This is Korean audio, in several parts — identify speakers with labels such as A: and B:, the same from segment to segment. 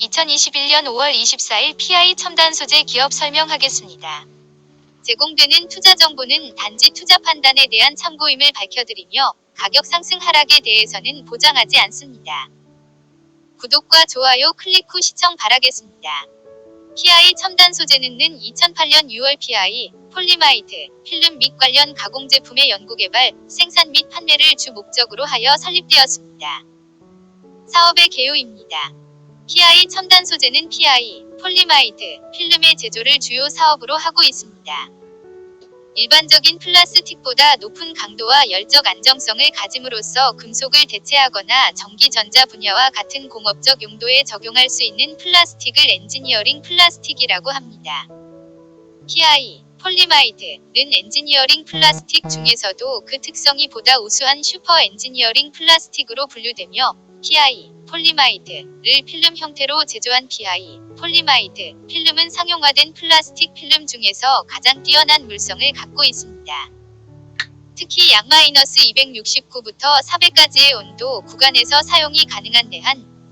A: 2021년 5월 24일 PI 첨단 소재 기업 설명하겠습니다. 제공되는 투자 정보는 단지 투자 판단에 대한 참고임을 밝혀드리며 가격 상승 하락에 대해서는 보장하지 않습니다. 구독과 좋아요 클릭 후 시청 바라겠습니다. PI 첨단 소재는 2008년 6월 PI 폴리마이드 필름 및 관련 가공 제품의 연구개발, 생산 및 판매를 주 목적으로 하여 설립되었습니다. 사업의 개요입니다. PI 첨단 소재는 PI 폴리마이드 필름의 제조를 주요 사업으로 하고 있습니다. 일반적인 플라스틱보다 높은 강도와 열적 안정성을 가짐으로써 금속을 대체하거나 전기전자 분야와 같은 공업적 용도에 적용할 수 있는 플라스틱을 엔지니어링 플라스틱이라고 합니다. PI 폴리마이드는 엔지니어링 플라스틱 중에서도 그 특성이 보다 우수한 슈퍼 엔지니어링 플라스틱으로 분류되며 PI 폴리마이드를 필름 형태로 제조한 PI 폴리마이드 필름은 상용화된 플라스틱 필름 중에서 가장 뛰어난 물성을 갖고 있습니다. 특히 약 -269부터 400까지의 온도 구간에서 사용이 가능한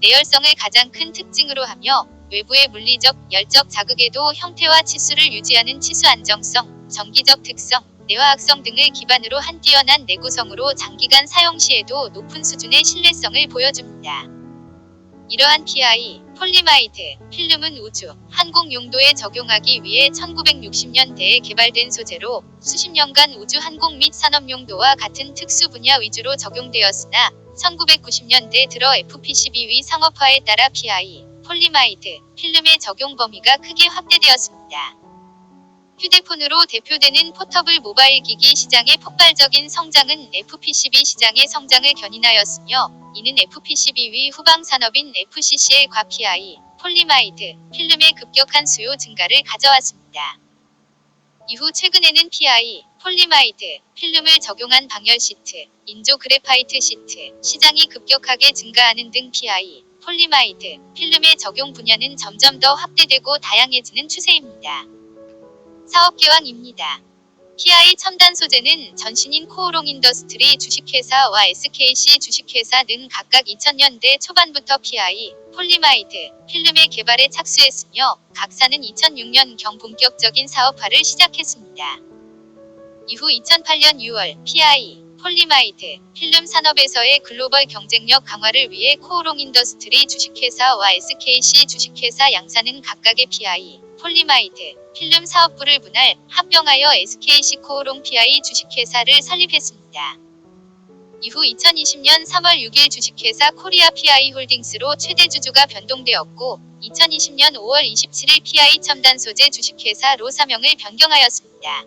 A: 내열성을 가장 큰 특징으로 하며 외부의 물리적, 열적 자극에도 형태와 치수를 유지하는 치수 안정성, 전기적 특성, 내화학성 등을 기반으로 한 뛰어난 내구성으로 장기간 사용 시에도 높은 수준의 신뢰성을 보여줍니다. 이러한 PI 폴리마이드 필름은 우주, 항공 용도에 적용하기 위해 1960년대에 개발된 소재로 수십 년간 우주 항공 및 산업 용도와 같은 특수 분야 위주로 적용되었으나 1990년대 들어 FPCB 상업화에 따라 PI 폴리마이드 필름의 적용 범위가 크게 확대되었습니다. 휴대폰으로 대표되는 포터블 모바일 기기 시장의 폭발적인 성장은 FPCB 시장의 성장을 견인하였으며 이는 FPCB 위 후방 산업인 FCCL과 PI 폴리마이드 필름의 급격한 수요 증가를 가져왔습니다. 이후 최근에는 PI 폴리마이드 필름을 적용한 방열 시트, 인조 그래파이트 시트 시장이 급격하게 증가하는 등 PI 폴리마이드 필름의 적용 분야는 점점 더 확대되고 다양해지는 추세입니다. 사업계획입니다. PI 첨단 소재는 전신인 코오롱 인더스트리 주식회사와 SKC 주식회사는 각각 2000년대 초반부터 PI 폴리마이드 필름의 개발에 착수했으며 각사는 2006년경 본격적인 사업화를 시작했습니다. 이후 2008년 6월 PI 폴리마이드 필름 산업에서의 글로벌 경쟁력 강화를 위해 코오롱 인더스트리 주식회사와 SKC 주식회사 양사는 각각의 PI 폴리마이드 필름 사업부를 분할, 합병하여 SKC 코오롱 PI 주식회사를 설립했습니다. 이후 2020년 3월 6일 주식회사 코리아 PI 홀딩스로 최대 주주가 변동되었고 2020년 5월 27일 PI 첨단 소재 주식회사로 사명을 변경하였습니다.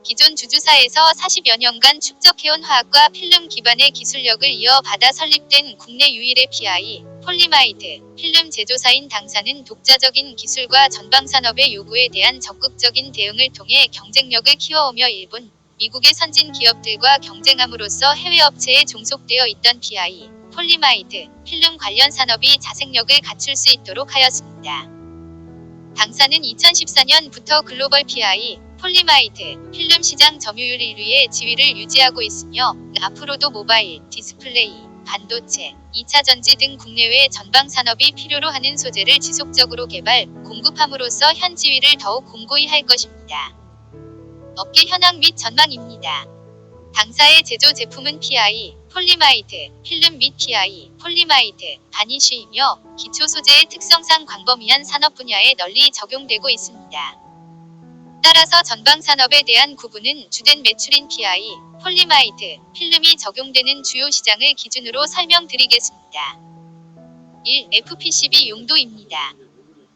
A: 기존 주주사에서 40여 년간 축적해온 화학과 필름 기반의 기술력을 이어받아 설립된 국내 유일의 PI 폴리마이드 필름 제조사인 당사는 독자적인 기술과 전방산업의 요구에 대한 적극적인 대응을 통해 경쟁력을 키워오며 일본, 미국의 선진 기업들과 경쟁함으로써 해외 업체에 종속되어 있던 PI 폴리마이드 필름 관련 산업이 자생력을 갖출 수 있도록 하였습니다. 당사는 2014년부터 글로벌 PI 폴리마이드 필름 시장 점유율 1위의 지위를 유지하고 있으며 앞으로도 모바일, 디스플레이, 반도체, 2차 전지 등 국내외 전방 산업이 필요로 하는 소재를 지속적으로 개발, 공급함으로써 현 지위를 더욱 공고히 할 것입니다. 업계 현황 및 전망입니다. 당사의 제조 제품은 PI 폴리마이드 필름 및 PI 폴리마이드 바니쉬이며 기초 소재의 특성상 광범위한 산업 분야에 널리 적용되고 있습니다. 따라서 전방 산업에 대한 구분은 주된 매출인 PI 폴리마이드 필름이 적용되는 주요 시장을 기준으로 설명드리겠습니다. 1. FPCB 용도입니다.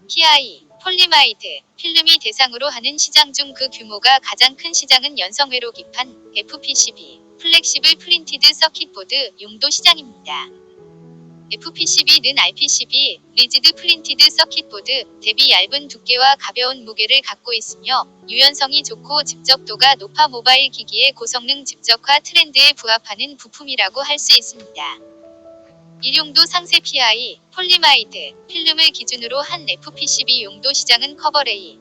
A: PI 폴리마이드 필름이 대상으로 하는 시장 중 그 규모가 가장 큰 시장은 연성회로 기판 FPCB 플렉시블 프린티드 서킷보드 용도 시장입니다. FPCB는 RPCB, 리지드 프린티드 서킷보드 대비 얇은 두께와 가벼운 무게를 갖고 있으며 유연성이 좋고 집적도가 높아 모바일 기기의 고성능 집적화 트렌드에 부합하는 부품이라고 할 수 있습니다. 일용도 상세 PI, 폴리마이드, 필름을 기준으로 한 FPCB 용도 시장은 커버레이,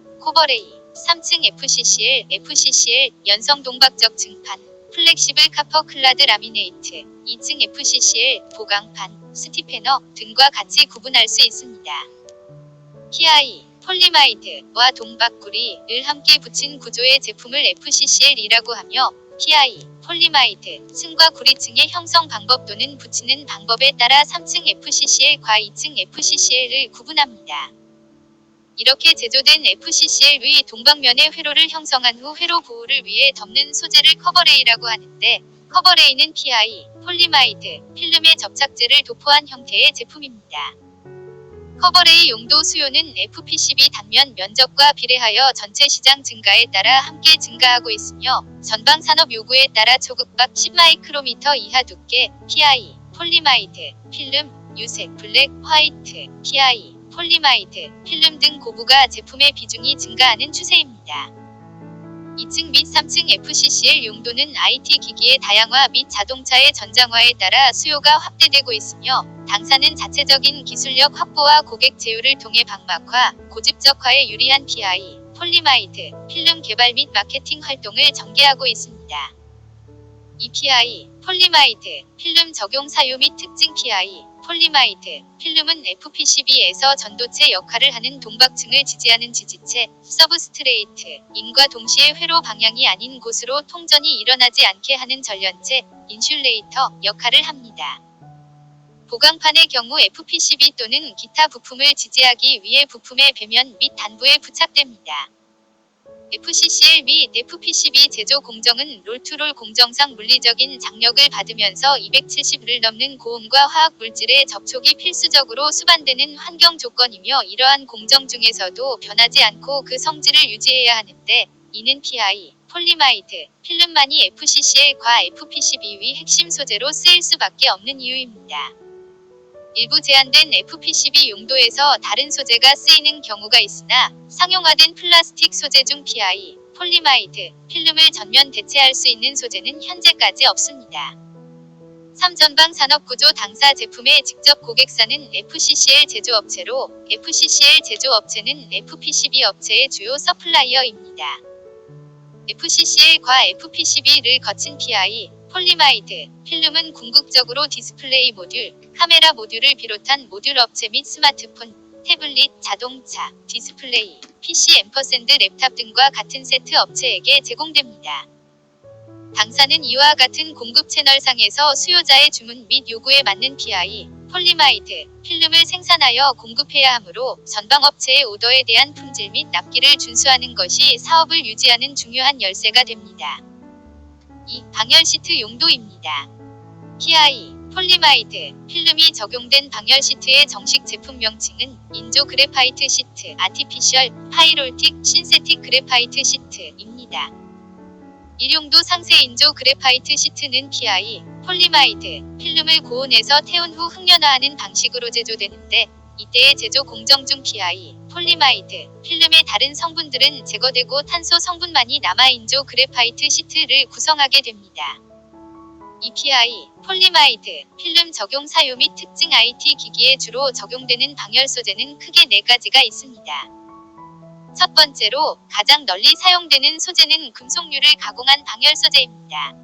A: 3층 FCCL, FCCL, 연성 동박적 증판, 플렉시블 카퍼 클라드 라미네이트, 2층 FCCL, 보강판, 스티페너 등과 같이 구분할 수 있습니다. PI, 폴리마이드와 동박구리를 함께 붙인 구조의 제품을 FCCL이라고 하며 PI, 폴리마이드, 층과 구리층의 형성 방법 또는 붙이는 방법에 따라 3층 FCCL과 2층 FCCL을 구분합니다. 이렇게 제조된 FCCL 위 동방면의 회로를 형성한 후 회로 보호를 위해 덮는 소재를 커버레이라고 하는데, 커버레이는 PI, 폴리마이드, 필름의 접착제를 도포한 형태의 제품입니다. 커버레이 용도 수요는 FPCB 단면 면적과 비례하여 전체 시장 증가에 따라 함께 증가하고 있으며, 전방 산업 요구에 따라 초극박 10마이크로미터 이하 두께, PI, 폴리마이드, 필름, 유색, 블랙, 화이트, PI, 폴리마이드, 필름 등 고부가 제품의 비중이 증가하는 추세입니다. 2층 및 3층 FCCL 용도는 IT 기기의 다양화 및 자동차의 전장화에 따라 수요가 확대되고 있으며, 당사는 자체적인 기술력 확보와 고객 제휴를 통해 방막화, 고집적화에 유리한 PI, 폴리마이드, 필름 개발 및 마케팅 활동을 전개하고 있습니다. EPI, 폴리마이드, 필름 적용 사유 및 특징 PI, 폴리마이드, 필름은 FPCB에서 전도체 역할을 하는 동박층을 지지하는 지지체, 서브스트레이트, 인과 동시에 회로 방향이 아닌 곳으로 통전이 일어나지 않게 하는 전련체, 인슐레이터 역할을 합니다. 보강판의 경우 FPCB 또는 기타 부품을 지지하기 위해 부품의 배면 및 단부에 부착됩니다. FCCL 및 FPCB 제조 공정은 롤투롤 공정상 물리적인 장력을 받으면서 270를 넘는 고온과 화학 물질의 접촉이 필수적으로 수반되는 환경 조건이며, 이러한 공정 중에서도 변하지 않고 그 성질을 유지해야 하는데, 이는 PI, 폴리마이드, 필름만이 FCCL과 FPCB 위 핵심 소재로 쓰일 수밖에 없는 이유입니다. 일부 제한된 FPCB 용도에서 다른 소재가 쓰이는 경우가 있으나, 상용화된 플라스틱 소재 중 PI, 폴리마이드, 필름을 전면 대체할 수 있는 소재는 현재까지 없습니다. 3전방 산업구조 당사 제품의 직접 고객사는 FCCL 제조업체로, FCCL 제조업체는 FPCB 업체의 주요 서플라이어입니다. FCCL과 FPCB를 거친 PI, 폴리마이드, 필름은 궁극적으로 디스플레이 모듈, 카메라 모듈을 비롯한 모듈 업체 및 스마트폰, 태블릿, 자동차, 디스플레이, PC 앰퍼샌드 랩탑 등과 같은 세트 업체에게 제공됩니다. 당사는 이와 같은 공급 채널상에서 수요자의 주문 및 요구에 맞는 PI, 폴리마이드, 필름을 생산하여 공급해야 하므로 전방 업체의 오더에 대한 품질 및 납기를 준수하는 것이 사업을 유지하는 중요한 열쇠가 됩니다. 2. 방열 시트 용도입니다. PI, 폴리마이드, 필름이 적용된 방열 시트의 정식 제품 명칭은 인조 그래파이트 시트, 아티피셜, 파이롤틱, 신세틱 그래파이트 시트입니다. 일용도 상세 인조 그래파이트 시트는 PI, 폴리마이드, 필름을 고온에서 태운 후 흑연화하는 방식으로 제조되는데, 이때의 제조 공정 중 PI, 폴리마이드, 필름의 다른 성분들은 제거되고 탄소 성분만이 남아 인조 그래파이트 시트를 구성하게 됩니다. EPI, 폴리마이드, 필름 적용 사유 및 특징 IT 기기에 주로 적용되는 방열 소재는 크게 4가지가 있습니다. 첫 번째로, 가장 널리 사용되는 소재는 금속류를 가공한 방열 소재입니다.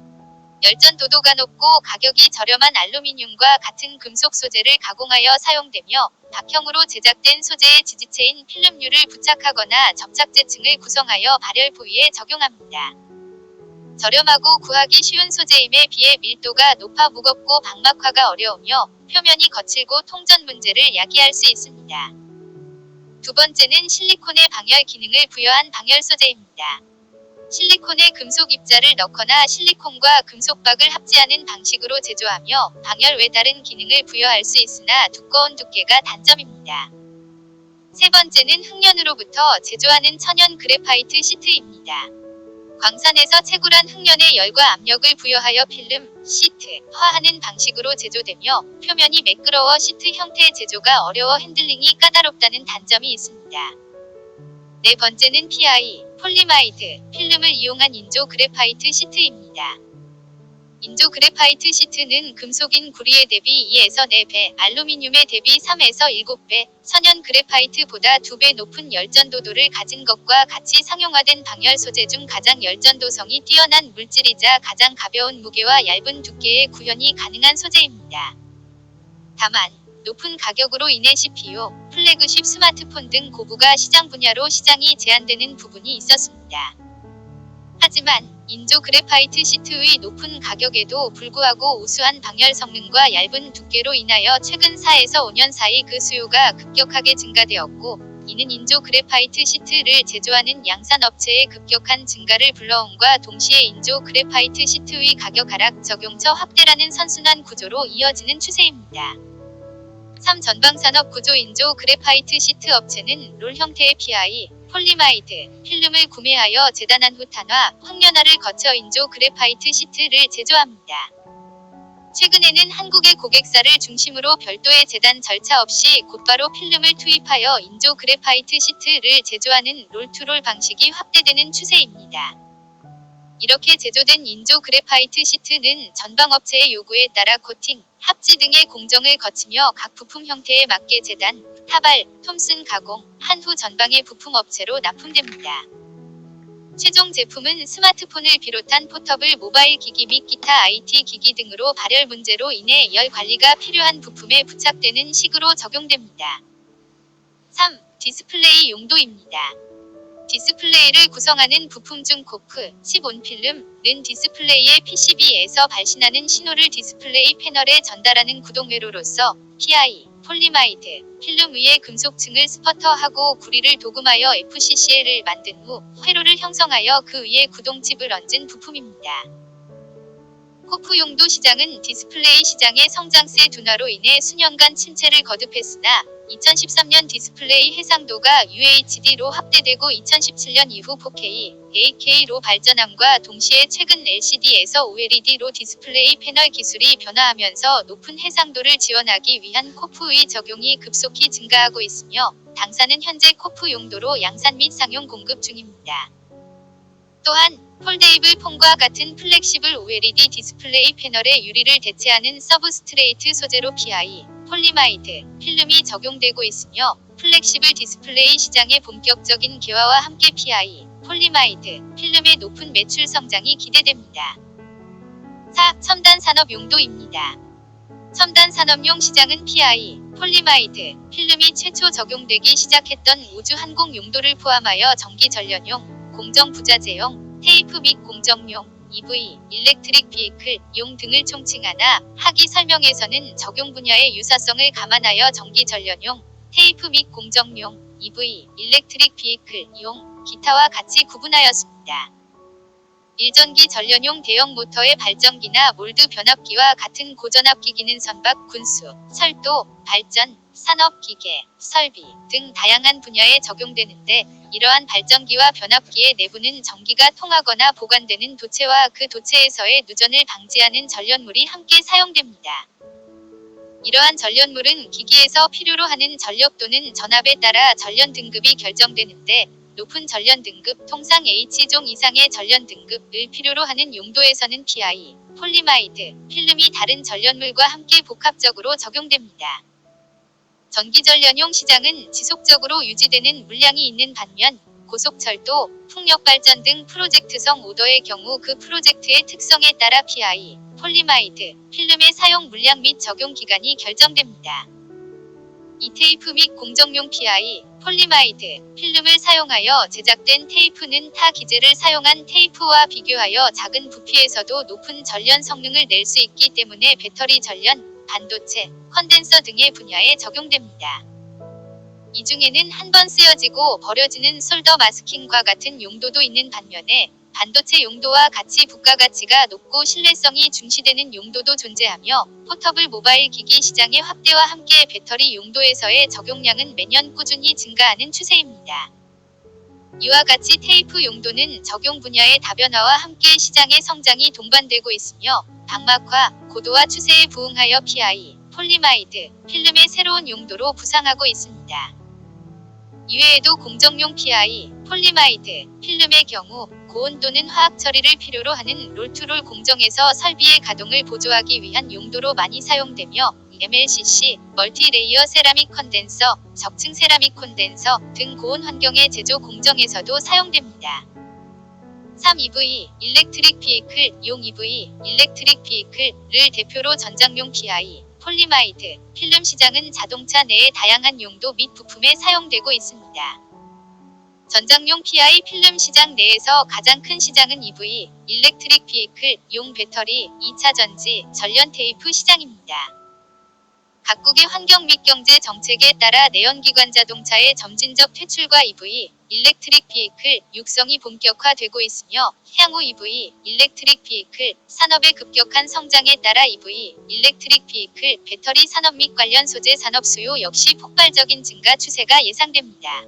A: 열전도도가 높고 가격이 저렴한 알루미늄과 같은 금속 소재를 가공하여 사용되며, 박형으로 제작된 소재의 지지체인 필름류를 부착하거나 접착제층을 구성하여 발열 부위에 적용합니다. 저렴하고 구하기 쉬운 소재임에 비해 밀도가 높아 무겁고 방막화가 어려우며, 표면이 거칠고 통전 문제를 야기할 수 있습니다. 두 번째는 실리콘의 방열 기능을 부여한 방열 소재입니다. 실리콘에 금속 입자를 넣거나 실리콘과 금속박을 합재하는 방식으로 제조하며 방열 외 다른 기능을 부여할 수 있으나 두꺼운 두께가 단점입니다. 세 번째는 흑연으로부터 제조하는 천연 그래파이트 시트입니다. 광산에서 채굴한 흑연에 열과 압력을 부여하여 필름, 시트, 화하는 방식으로 제조되며 표면이 매끄러워 시트 형태의 제조가 어려워 핸들링이 까다롭다는 단점이 있습니다. 네 번째는 PI, 폴리마이드, 필름을 이용한 인조 그래파이트 시트입니다. 인조 그래파이트 시트는 금속인 구리에 대비 2에서 4배, 알루미늄에 대비 3에서 7배, 천연 그래파이트보다 2배 높은 열전도도를 가진 것과 같이 상용화된 방열 소재 중 가장 열전도성이 뛰어난 물질이자 가장 가벼운 무게와 얇은 두께의 구현이 가능한 소재입니다. 다만 높은 가격으로 인해 CPU, 플래그십 스마트폰 등 고부가 시장 분야로 시장이 제한되는 부분이 있었습니다. 하지만 인조 그래파이트 시트의 높은 가격에도 불구하고 우수한 방열 성능과 얇은 두께로 인하여 최근 4에서 5년 사이 그 수요가 급격하게 증가되었고, 이는 인조 그래파이트 시트를 제조하는 양산업체의 급격한 증가를 불러옴과 동시에 인조 그래파이트 시트의 가격 하락, 적용처 확대라는 선순환 구조로 이어지는 추세입니다. 3. 전방산업 구조. 인조 그래파이트 시트 업체는 롤 형태의 PI, 폴리마이드, 필름을 구매하여 재단한 후 탄화, 황련화를 거쳐 인조 그래파이트 시트를 제조합니다. 최근에는 한국의 고객사를 중심으로 별도의 재단 절차 없이 곧바로 필름을 투입하여 인조 그래파이트 시트를 제조하는 롤투롤 방식이 확대되는 추세입니다. 이렇게 제조된 인조 그래파이트 시트는 전방업체의 요구에 따라 코팅, 합지 등의 공정을 거치며 각 부품 형태에 맞게 재단, 타발, 톰슨 가공, 한 후 전방의 부품 업체로 납품됩니다. 최종 제품은 스마트폰을 비롯한 포터블 모바일 기기 및 기타 IT 기기 등으로 발열 문제로 인해 열 관리가 필요한 부품에 부착되는 식으로 적용됩니다. 3. 디스플레이 용도입니다. 디스플레이를 구성하는 부품 중 코프, 칩 온필름은 디스플레이의 PCB에서 발신하는 신호를 디스플레이 패널에 전달하는 구동회로로서 PI, 폴리마이드, 필름 위에 금속층을 스퍼터하고 구리를 도금하여 FCCL을 만든 후 회로를 형성하여 그 위에 구동칩을 얹은 부품입니다. 코프 용도 시장은 디스플레이 시장의 성장세 둔화로 인해 수년간 침체를 거듭했으나 2013년 디스플레이 해상도가 UHD로 확대되고 2017년 이후 4K, 8K로 발전함과 동시에 최근 LCD에서 OLED로 디스플레이 패널 기술이 변화하면서 높은 해상도를 지원하기 위한 코프의 적용이 급속히 증가하고 있으며 당사는 현재 코프 용도로 양산 및 상용 공급 중입니다. 또한 폴데이블 폰과 같은 플렉시블 OLED 디스플레이 패널의 유리를 대체하는 서브스트레이트 소재로 PI, 폴리마이드, 필름이 적용되고 있으며 플렉시블 디스플레이 시장의 본격적인 개화와 함께 PI, 폴리마이드, 필름의 높은 매출 성장이 기대됩니다. 4. 첨단 산업 용도입니다. 첨단 산업용 시장은 PI, 폴리마이드, 필름이 최초 적용되기 시작했던 우주 항공 용도를 포함하여 전기 전련용, 공정 부자재용, 테이프 및 공정용, EV, 일렉트릭 비이클, 용 등을 총칭하나 하기 설명에서는 적용 분야의 유사성을 감안하여 전기 전련용, 테이프 및 공정용, EV, 일렉트릭 비이클, 용, 기타와 같이 구분하였습니다. 일전기 전련용 대형 모터의 발전기나 몰드 변압기와 같은 고전압기기는 선박, 군수, 철도, 발전, 산업, 기계, 설비 등 다양한 분야에 적용되는데 이러한 발전기와 변압기의 내부는 전기가 통하거나 보관되는 도체와 그 도체에서의 누전을 방지하는 전련물이 함께 사용됩니다. 이러한 전련물은 기기에서 필요로 하는 전력 또는 전압에 따라 전련 등급이 결정되는데 높은 전련 등급, 통상 H종 이상의 전련 등급을 필요로 하는 용도에서는 PI, 폴리마이드, 필름이 다른 전련물과 함께 복합적으로 적용됩니다. 전기전련용 시장은 지속적으로 유지되는 물량이 있는 반면 고속철도, 풍력발전 등 프로젝트성 오더의 경우 그 프로젝트의 특성에 따라 PI, 폴리마이드, 필름의 사용 물량 및 적용 기간이 결정됩니다. 이 테이프 및 공정용 PI, 폴리마이드, 필름을 사용하여 제작된 테이프는 타 기재를 사용한 테이프와 비교하여 작은 부피에서도 높은 전련 성능을 낼 수 있기 때문에 배터리 전련, 반도체, 컨덴서 등의 분야에 적용됩니다. 이 중에는 한 번 쓰여지고 버려지는 솔더 마스킹과 같은 용도도 있는 반면에 반도체 용도와 같이 부가가치가 높고 신뢰성이 중시되는 용도도 존재하며 포터블 모바일 기기 시장의 확대와 함께 배터리 용도에서의 적용량은 매년 꾸준히 증가하는 추세입니다. 이와 같이 테이프 용도는 적용 분야의 다변화와 함께 시장의 성장이 동반되고 있으며 방막화, 고도화 추세에 부응하여 PI, 폴리마이드, 필름의 새로운 용도로 부상하고 있습니다. 이외에도 공정용 PI, 폴리마이드, 필름의 경우 고온 또는 화학 처리를 필요로 하는 롤투롤 공정에서 설비의 가동을 보조하기 위한 용도로 많이 사용되며 MLCC, 멀티레이어 세라믹 컨덴서, 적층 세라믹 콘덴서 등 고온 환경의 제조 공정에서도 사용됩니다. 3. EV, 일렉트릭 비이클, 용 EV, 일렉트릭 비이클을 대표로 전장용 PI, 폴리마이드, 필름 시장은 자동차 내의 다양한 용도 및 부품에 사용되고 있습니다. 전장용 PI 필름 시장 내에서 가장 큰 시장은 EV, 일렉트릭 비이클, 용 배터리, 2차 전지, 전련 테이프 시장입니다. 각국의 환경 및 경제 정책에 따라 내연기관 자동차의 점진적 퇴출과 EV, 일렉트릭 비이클 육성이 본격화되고 있으며 향후 EV, 일렉트릭 비이클 산업의 급격한 성장에 따라 EV, 일렉트릭 비이클 배터리 산업 및 관련 소재 산업 수요 역시 폭발적인 증가 추세가 예상됩니다.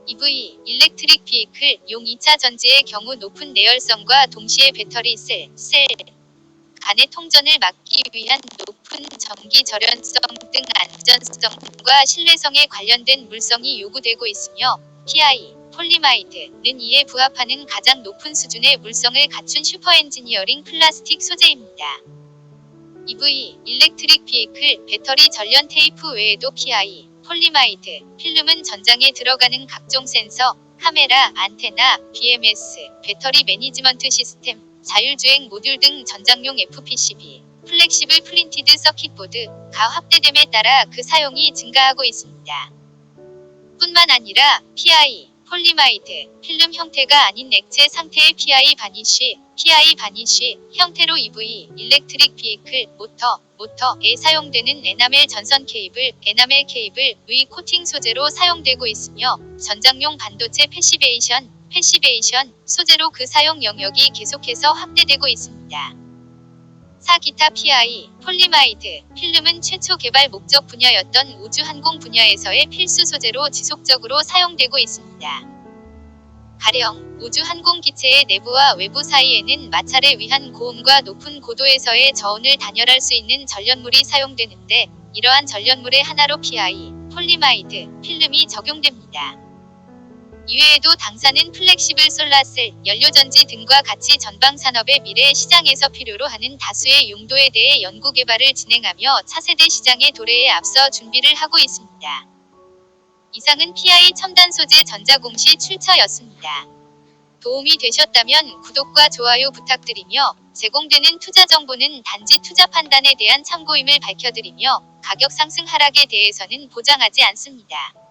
A: EV, 일렉트릭 비이클 용 2차 전지의 경우 높은 내열성과 동시에 배터리 셀 간의 통전을 막기 위한 높은 전기 절연성 등 안전성과 신뢰성에 관련된 물성이 요구되고 있으며 PI, 폴리마이드는 이에 부합하는 가장 높은 수준의 물성을 갖춘 슈퍼엔지니어링 플라스틱 소재입니다. EV, 일렉트릭 비이클 배터리 전련 테이프 외에도 PI, 폴리마이드, 필름은 전장에 들어가는 각종 센서, 카메라, 안테나, BMS, 배터리 매니지먼트 시스템, 자율주행 모듈 등 전장용 FPCB, 플렉시블 프린티드 서킷보드가 확대됨에 따라 그 사용이 증가하고 있습니다. 뿐만 아니라 PI, 폴리마이드, 필름 형태가 아닌 액체 상태의 PI 바니쉬 형태로 EV, 일렉트릭 비이클, 모터에 사용되는 에나멜 전선 케이블, 에나멜 케이블의 코팅 소재로 사용되고 있으며 전장용 반도체 패시베이션 소재로 그 사용 영역이 계속해서 확대되고 있습니다. 4. 기타 PI, 폴리마이드, 필름은 최초 개발 목적 분야였던 우주항공 분야에서의 필수 소재로 지속적으로 사용되고 있습니다. 가령 우주항공 기체의 내부와 외부 사이에는 마찰에 의한 고온과 높은 고도에서의 저온을 단열할 수 있는 전련물이 사용되는데 이러한 전련물의 하나로 PI, 폴리마이드, 필름이 적용됩니다. 이외에도 당사는 플렉시블 솔라셀, 연료전지 등과 같이 전방 산업의 미래 시장에서 필요로 하는 다수의 용도에 대해 연구 개발을 진행하며 차세대 시장의 도래에 앞서 준비를 하고 있습니다. 이상은 PI 첨단 소재 전자공시 출처였습니다. 도움이 되셨다면 구독과 좋아요 부탁드리며 제공되는 투자 정보는 단지 투자 판단에 대한 참고임을 밝혀드리며 가격 상승 하락에 대해서는 보장하지 않습니다.